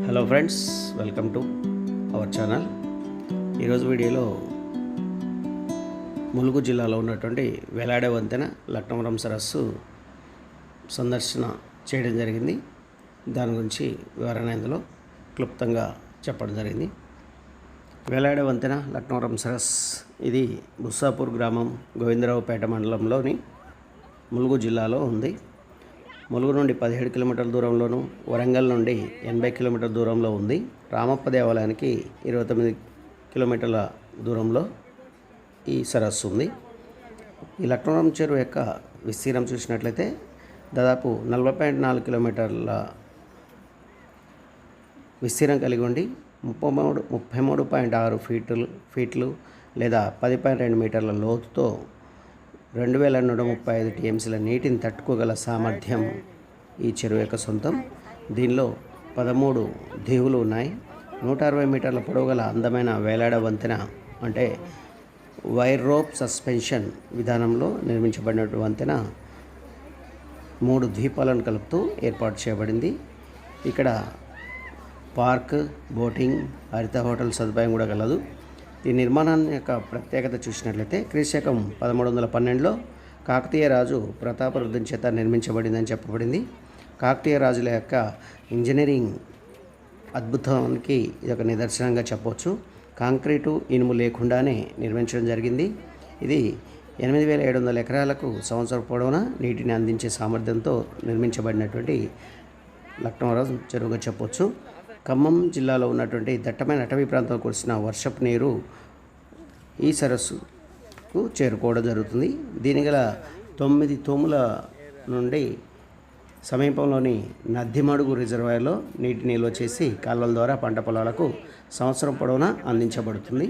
Hello friends, welcome to our channel. ఈరోజు వీడియోలో ములుగు జిల్లాలో ఉన్నటువంటి వేలాడే వంతెన లక్నవరం సరస్సు సందర్శన చేయడం జరిగింది. దాని గురించి వివరణ ఇందులో క్లుప్తంగా చెప్పడం జరిగింది. వేలాడే వంతెన లక్నవరం సరస్ ఇది బుస్సాపూర్ గ్రామం, గోవిందరావుపేట మండలంలోని ములుగు జిల్లాలో ఉంది. ములుగు నుండి 17 కిలోమీటర్ల దూరంలోను, వరంగల్ నుండి 80 కిలోమీటర్ల దూరంలో ఉంది. రామప్ప దేవాలయానికి 29 కిలోమీటర్ల దూరంలో ఈ సరస్సు ఉంది. ఈ లక్నవరం చెరువు యొక్క విస్తీర్ణం చూసినట్లయితే దాదాపు 40.4 కిలోమీటర్ల విస్తీర్ణం కలిగి ఉండి 33.6 ఫీట్లు లేదా 10.2 మీటర్ల లోతుతో 2135 టీఎంసీల నీటిని తట్టుకోగల సామర్థ్యం ఈ చెరువు యొక్క సొంతం. దీనిలో 13 దీవులు ఉన్నాయి. 160 మీటర్ల పొడవు గల అందమైన వేలాడ వంతెన అంటే వైర్ రోప్ సస్పెన్షన్ విధానంలో నిర్మించబడినటువంటి వంతెన 3 ద్వీపాలను కలుపుతూ ఏర్పాటు చేయబడింది. ఇక్కడ పార్క్, బోటింగ్, హరిత హోటల్ సదుపాయం కూడా కలదు. ఈ నిర్మాణాన్ని యొక్క ప్రత్యేకత చూసినట్లయితే క్రీశకం 1312లో కాకతీయ రాజు ప్రతాపరుద్రుని చేత నిర్మించబడిందని చెప్పబడింది. కాకతీయ రాజుల యొక్క ఇంజనీరింగ్ అద్భుతానికి ఇది ఒక నిదర్శనంగా చెప్పవచ్చు. కాంక్రీటు, ఇనుము లేకుండానే నిర్మించడం జరిగింది. ఇది 8700 ఎకరాలకు సంవత్సరం పొడవునా నీటిని అందించే సామర్థ్యంతో నిర్మించబడినటువంటి లక్నవరం చెరువుగా చెప్పవచ్చు. ఖమ్మం జిల్లాలో ఉన్నటువంటి దట్టమైన అటవీ ప్రాంతంలో కురిసిన వర్షపు నీరు ఈ సరస్సుకు చేరుకోవడం జరుగుతుంది. దీని గల 9 తూముల నుండి సమీపంలోని నద్దిమడుగు రిజర్వాయర్లో నీటి నిల్వ చేసి కాలువల ద్వారా పంట పొలాలకు సంవత్సరం పొడవునా అందించబడుతుంది.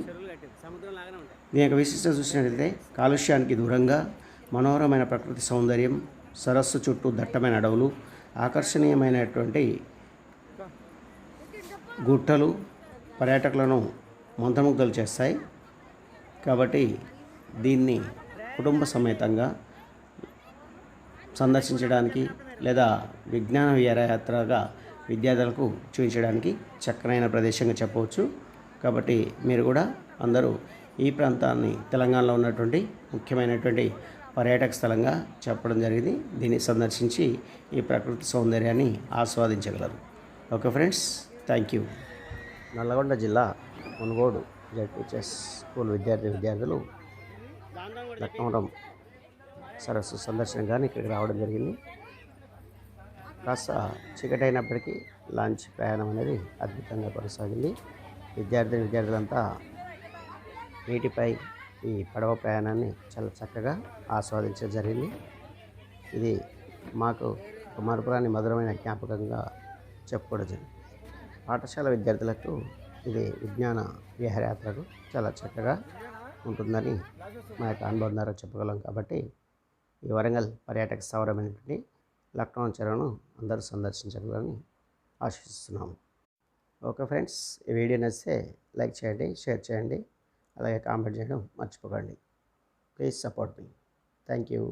దీని యొక్క విశిష్టత చూసినట్లయితే కాలుష్యానికి దూరంగా మనోహరమైన ప్రకృతి సౌందర్యం, సరస్సు చుట్టూ దట్టమైన అడవులు, ఆకర్షణీయమైనటువంటి గుట్టలు పర్యాటకులను మంత్రముగ్ధులు చేస్తాయి. కాబట్టి దీన్ని కుటుంబ సమేతంగా సందర్శించడానికి లేదా విజ్ఞాన విహారయాత్రగా విద్యార్థులకు చూపించడానికి చక్కనైన ప్రదేశంగా చెప్పవచ్చు. కాబట్టి మీరు కూడా అందరూ ఈ ప్రాంతాన్ని తెలంగాణలో ఉన్నటువంటి ముఖ్యమైనటువంటి పర్యాటక స్థలంగా చెప్పడం జరిగింది. దీన్ని సందర్శించి ఈ ప్రకృతి సౌందర్యాన్ని ఆస్వాదించగలరు. Okay friends, thank you. Nalgonda జిల్లా మునుగోడు జెడ్పీహెచ్ఎస్ స్కూల్ విద్యార్థులు లక్నవరం సరస్సు సందర్శనగానే ఇక్కడికి రావడం జరిగింది. కాస్త చీకటైనప్పటికీ లాంచ్ ప్రయాణం అనేది అద్భుతంగా కొనసాగింది. విద్యార్థులంతా నీటిపై ఈ పడవ ప్రయాణాన్ని చాలా చక్కగా ఆస్వాదించడం జరిగింది. ఇది మాకు ఒక మరపురాని మధురమైన జ్ఞాపకంగా చెప్పుకోవడం జరిగింది. పాఠశాల విద్యార్థులకు ఇది విజ్ఞాన విహారయాత్రకు చాలా చక్కగా ఉంటుందని మా యొక్క అనుభవం ద్వారా చెప్పగలం. కాబట్టి ఈ వరంగల్ పర్యాటక స్థావరమైనటువంటి లక్నవరం చెరువును అందరూ సందర్శించాలని ఆశిస్తున్నాము. ఓకే ఫ్రెండ్స్, ఈ వీడియో నచ్చితే లైక్ చేయండి, షేర్ చేయండి, అలాగే కామెంట్ చేయడం మర్చిపోకండి. Please support me. Thank you.